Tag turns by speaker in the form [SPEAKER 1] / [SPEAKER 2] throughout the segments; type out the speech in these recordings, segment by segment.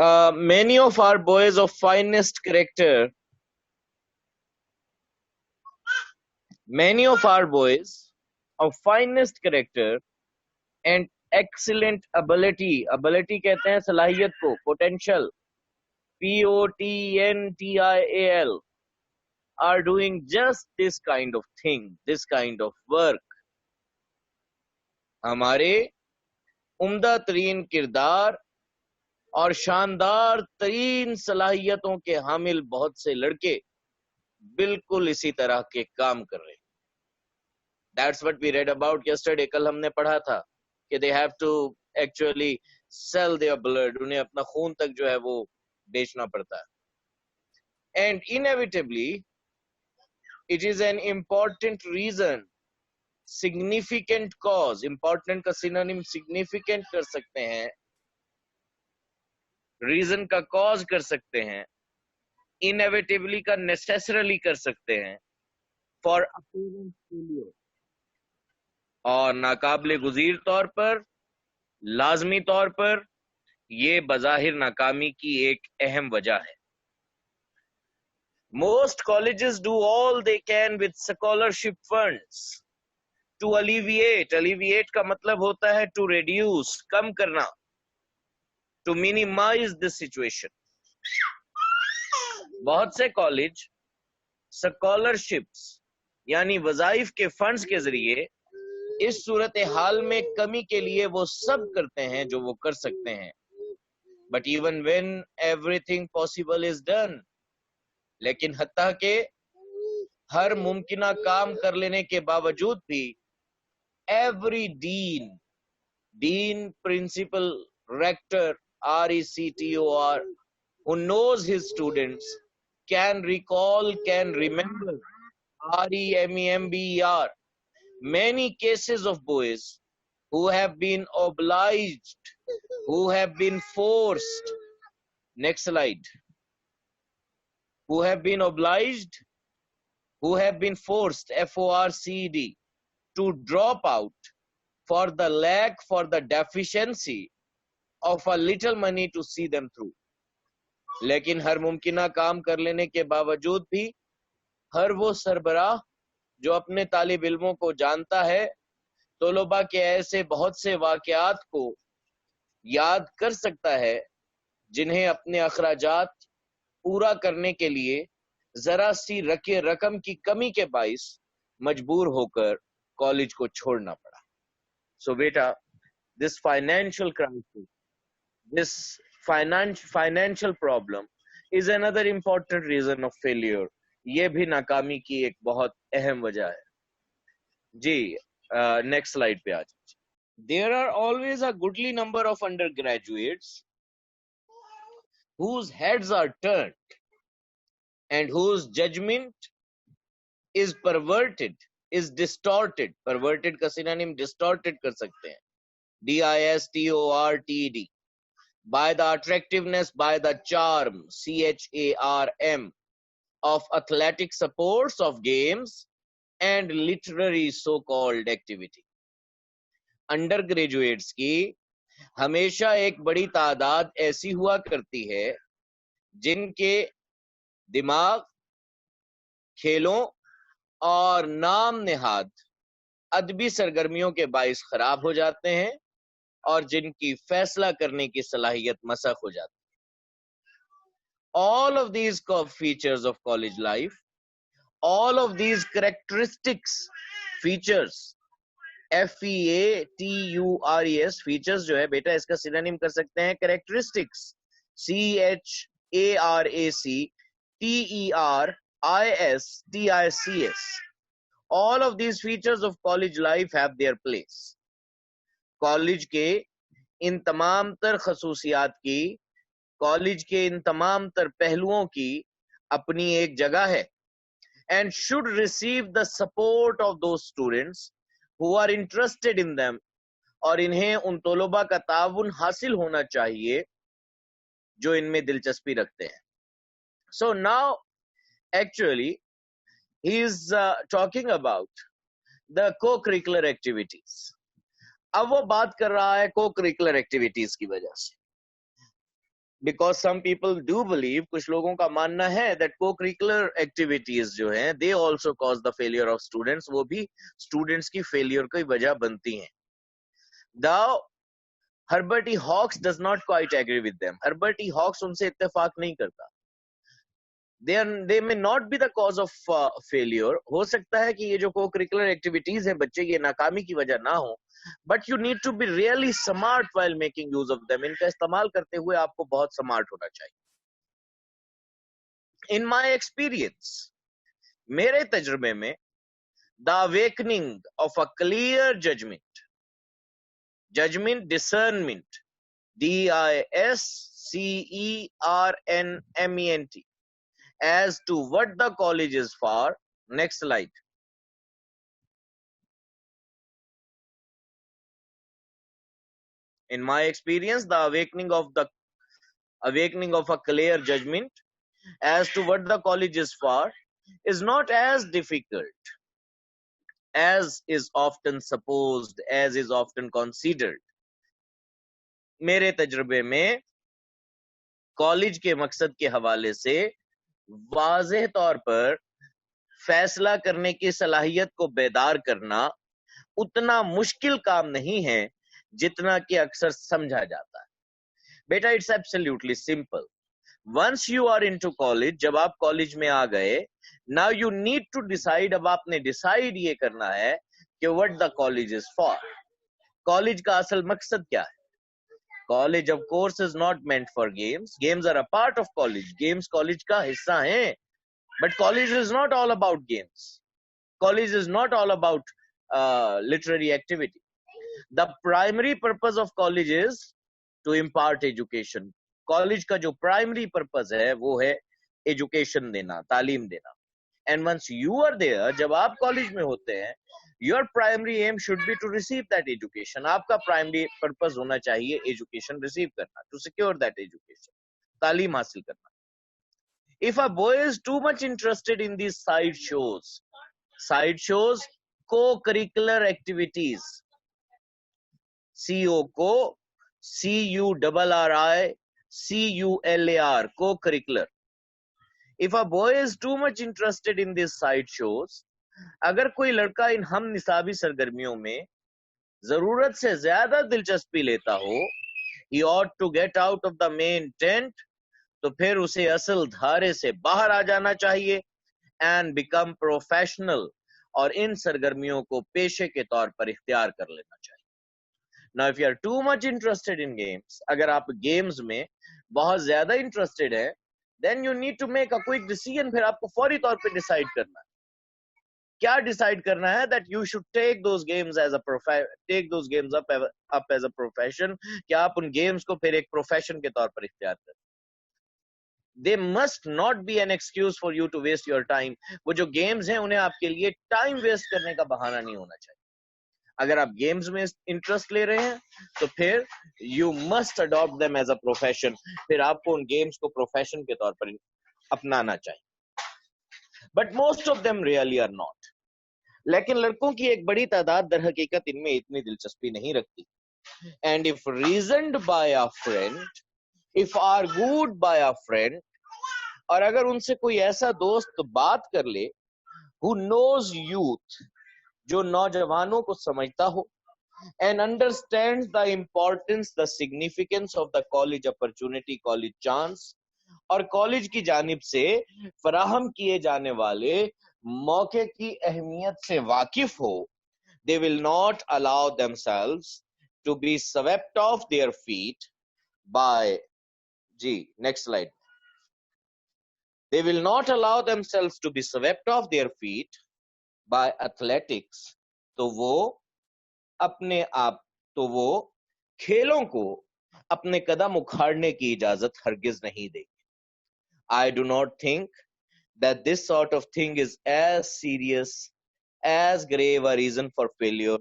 [SPEAKER 1] Many of our boys of finest character, many of our boys of finest character and excellent ability, ability कहते हैं सलाहियत को, potential, POTENTIAL, are doing just this kind of thing, this kind of work. हमारे उम्दा तरीन किरदार और शानदार तरीन सलाहियतों के हामिल बहुत से लड़के बिल्कुल इसी तरह के काम कर रहे हैं. That's what we read about yesterday. कल हमने पढ़ा था कि they have to actually sell their blood. उन्हें अपना खून तक जो है वो बेचना पड़ता है. And inevitably, it is an important reason, significant cause. Important का synonym significant कर सकते हैं, reason का cause कर सकते हैं, inevitably का necessarily कर सकते हैं, for apparent failure. और नाकाबिले गुज़ीर तौर पर, लाजमी तौर पर ये बज़ाहिर नाकामी की एक अहम वजह है. Most colleges do all they can with scholarship funds to alleviate. Alleviate का मतलब होता है to reduce, कम करना, to minimize this situation. बहुत से कॉलेज scholarships यानी वज़ाइफ के फंड्स के जरिए इस सूरत हाल में कमी के लिए वो सब करते हैं जो वो कर सकते हैं. But even when everything possible is done, लेकिन हत्ता के हर मुमकिना काम कर लेने के बावजूद भी every dean, principal, rector, RECTOR, who knows his students, can recall, can remember, REMEMBER, many cases of boys who have been obliged, who have been forced, next slide, who have been obliged, who have been forced, FORCED, to drop out for the lack, for the deficiency of a little money to see them through. लेकिन हर मुमकिना काम कर लेने के बावजूद भी हर वो सरबराह जो अपने तालिब इल्मों को जानता है, तलबा के ऐसे बहुत से वाक़यात को याद कर सकता है जिन्हें अपने अखराजात पूरा करने के लिए जरा सी रकम की कमी के बाइस मजबूर होकर कॉलेज को छोड़ना पड़ा. So बेटा, this financial crisis, this financial problem is another important reason of failure. ये भी नाकामी की एक बहुत अहम वजह है. जी, नेक्स्ट स्लाइड पे आ जाइए. There are always a goodly number of undergraduates whose heads are turned and whose judgment is perverted, is distorted. Perverted का synonym distorted कर सकते हैं, DISTORTED, by the attractiveness, by the charm, CHARM, of athletic supports of games and literary so-called activity. अंडरग्रेजुएट्स की हमेशा एक बड़ी तादाद ऐसी हुआ करती है जिनके दिमाग, खेलों और नाम नेहाद अदबी सरगर्मियों के बाइस खराब हो जाते हैं और जिनकी फैसला करने की सलाहियत मसख हो जाती है. All of these features of college life, all of these characteristics, features, FEATURES, features जो है बेटा इसका सिनोनिम कर सकते हैं characteristics, CHARACTERISTICS. All of these features of college life have their place. College के इन तमाम तर खसूसियात की, कॉलेज के इन तमाम तर पहलुओं की अपनी एक जगह है. And should receive the support of those students who are interested in them, और इन्हें उन तलबा का ताउन हासिल होना चाहिए जो इनमें दिलचस्पी रखते हैं. So now actually he is talking about the co-curricular activities. अब वो बात कर रहा है को-करिकुलर एक्टिविटीज की वजह से. because some people do believe, कुछ लोगों का मानना है that co-curricular activities जो हैं they also cause the failure of students, वो भी students की failure की वजह बनती हैं. Now Herbert E. Hawks does not quite agree with them. Herbert E. Hawks उनसे इत्तेफाक नहीं करता. They may not be the cause of failure. हो सकता है कि ये जो co-curricular activities हैं बच्चे ये नाकामी की वजह ना हो, but you need to be really smart while making use of them. इनका इस्तेमाल करते हुए आपको बहुत smart होना चाहिए. In my experience, मेरे तजुर्बे में, the awakening of a clear judgment, discernment, discernment, as to what the college is for. Next slide. In my experience, the awakening of a clear judgment as to what the college is for is not as difficult as is often supposed, as is often considered. मेरे तजुर्बे में college के मकसद के हवाले से वाज़ेह तौर पर फैसला करने की सलाहियत को बेदार करना उतना मुश्किल काम नहीं है जितना कि अक्सर समझा जाता है. बेटा, it's absolutely simple. Once you are into college, जब आप कॉलेज में आ गए, now you need to decide, अब आपने डिसाइड ये करना है कि what the college is for. College का असल मकसद क्या है? College of course is not meant for games. Games are a part of college. Games college का हिस्सा हैं. But college is not all about games. College is not all about literary activity. The primary purpose of college is to impart education. College का जो primary purpose है वो है education देना, तालीम देना. And once you are there, जब आप कॉलेज में होते हैं, your primary aim should be to receive that education. आपका प्राइमरी पर्पस होना चाहिए एजुकेशन रिसीव करना, टू सिक्योर दैट एजुकेशन, तालीम हासिल करना. If a boy is too much interested in these side shows, co-curricular activities, CURRICULAR, co-curricular. If a boy is too much interested in these side shows, अगर कोई लड़का इन हम निसाबी सरगर्मियों में जरूरत से ज्यादा दिलचस्पी लेता हो, he ought to get out of the main tent, तो फिर उसे असल धारे से बाहर आ जाना चाहिए and become professional, और इन सरगर्मियों को पेशे के तौर पर इख्तियार कर लेना चाहिए. Now if you are too much interested in games, अगर आप गेम्स में बहुत ज्यादा इंटरेस्टेड है, then you need to make a quick decision. फिर आपको फौरी तौर पे डिसाइड करना है. क्या डिसाइड करना है? that you should take those games as a up as a profession. कि आप उन गेम्स को फिर एक प्रोफेशन के तौर पर इख्तियार करें. They must not be an excuse for you to waste your time. वो जो गेम्स हैं उन्हें आपके लिए टाइम वेस्ट करने का बहाना नहीं होना चाहिए. अगर आप गेम्स में इंटरेस्ट ले रहे हैं तो फिर you must adopt them as a profession. फिर आपको उन गेम्स को प्रोफेशन के तौर पर अपनाना चाहिए. But most of them really are not. लेकिन लड़कों की एक बड़ी तादाद दर हकीकत इनमें इतनी दिलचस्पी नहीं रखती. And if reasoned by a friend, if argued by a friend, और अगर उनसे कोई ऐसा दोस्त बात कर ले हु नोज यूथ, जो नौजवानों को समझता हो, and understands the importance, the significance of the college opportunity, college chance, और कॉलेज की जानिब से फराहम किए जाने वाले मौके की अहमियत से वाकिफ हो, they will not allow themselves to be swept off their feet by next slide. They will not allow themselves to be swept off their feet by athletics. तो वो खेलों को अपने कदम उखाड़ने की इजाजत हरगिज नहीं देंगे. I do not think that this sort of thing is as serious, as grave a reason for failure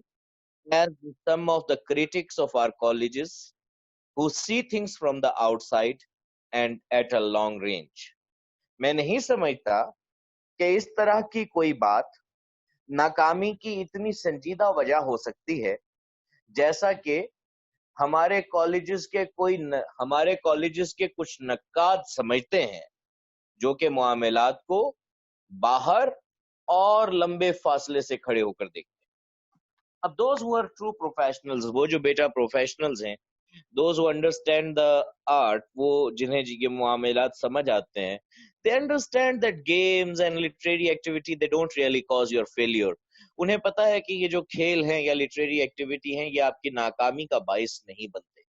[SPEAKER 1] as some of the critics of our colleges who see things from the outside and at a long range. मैं नहीं समझता कि इस तरह की कोई बात नाकामी की इतनी संजीदा वजह हो सकती है जैसा कि हमारे कॉलेजेस के कुछ नक्काद समझते हैं जो कि मामलात को बाहर और लंबे फासले से खड़े होकर देखते हैं। अब those who are true professionals, वो जो बेटा प्रोफेशनल्स हैं, those who understand the art, वो जिन्हें ये मामलात समझ आते हैं, they understand that games and literary activity they don't really cause your failure. उन्हें पता है कि ये जो खेल हैं या लिटरेरी एक्टिविटी हैं, ये आपकी नाकामी का बाइस नहीं बनते।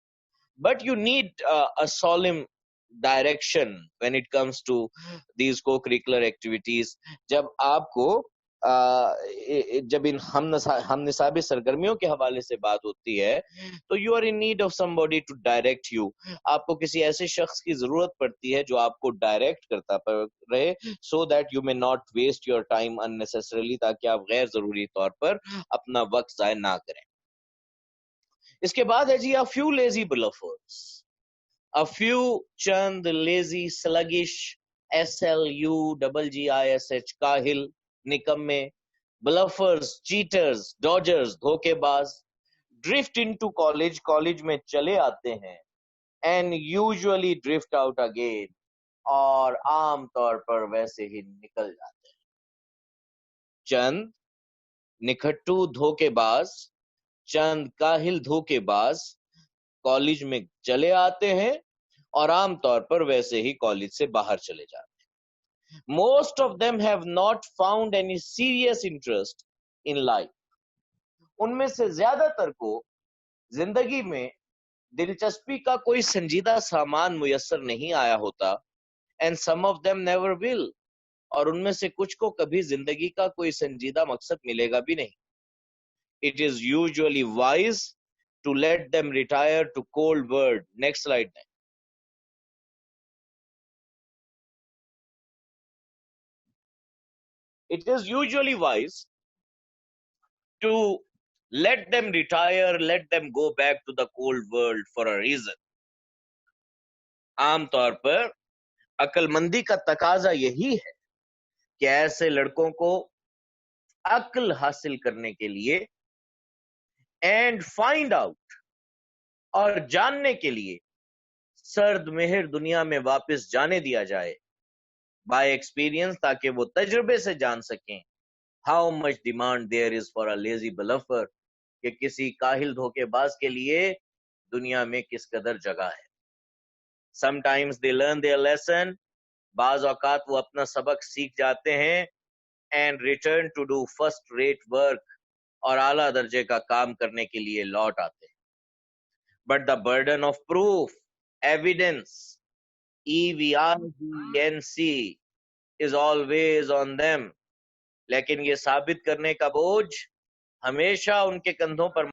[SPEAKER 1] But you need a solemn direction when it comes to these co-curricular activities. जब आपको जब इन हम निसाबी सरगर्मियों के हवाले से बात होती है, तो you are in need of somebody to direct you. आपको किसी ऐसे शख्स की जरूरत पड़ती है जो आपको डायरेक्ट करता रहे, so that you may not waste your time unnecessarily, ताकि आप गैर जरूरी तौर पर अपना वक्त जाया ना करें। इसके बाद है जी a few lazy bluffers, a few Chand lazy sluggish SLUGGISH काहिल, निकम्मे, bluffers, cheaters, dodgers, धोखेबाज, drift into college, कॉलेज में चले आते हैं, and usually drift out again, और आम तौर पर वैसे ही निकल जाते हैं। चंद निखट्टू धोखेबाज, चंद काहिल धोखेबाज कॉलेज में चले आते हैं और आमतौर पर वैसे ही कॉलेज से बाहर चले जाते हैं। Most of them have not found any serious interest in life. उनमें से ज्यादातर को जिंदगी में दिलचस्पी का कोई संजीदा सामान मुयस्सर नहीं आया होता, and some of them never will, और उनमें से कुछ को कभी जिंदगी का कोई संजीदा मकसद मिलेगा भी नहीं। It is usually wise to let them retire to cold world. Next slide. It is usually wise to let them retire, let them go back to the cold world for a reason. आमतौर पर अक्लमंदी का तकाजा यही है कि ऐसे लड़कों को अक्ल हासिल करने के लिए एंड फाइंड आउट, और जानने के लिए सर्द मेहर दुनिया में वापस जाने दिया जाए बाय एक्सपीरियंस, ताकि वो तजुर्बे से जान सकें how much demand there is for a lazy bluffer, कि किसी काहिल धोखेबाज के लिए दुनिया में किस कदर जगह है। Sometimes they learn their lesson, बाज औकात वो अपना सबक सीख जाते हैं, and return to do first rate work, और आला दर्जे का काम करने के लिए लौट आते हैं। But the burden of proof, evidence, EVIDENC is always on them, लेकिन ये साबित करने का बोझ हमेशा उनके कंधों पर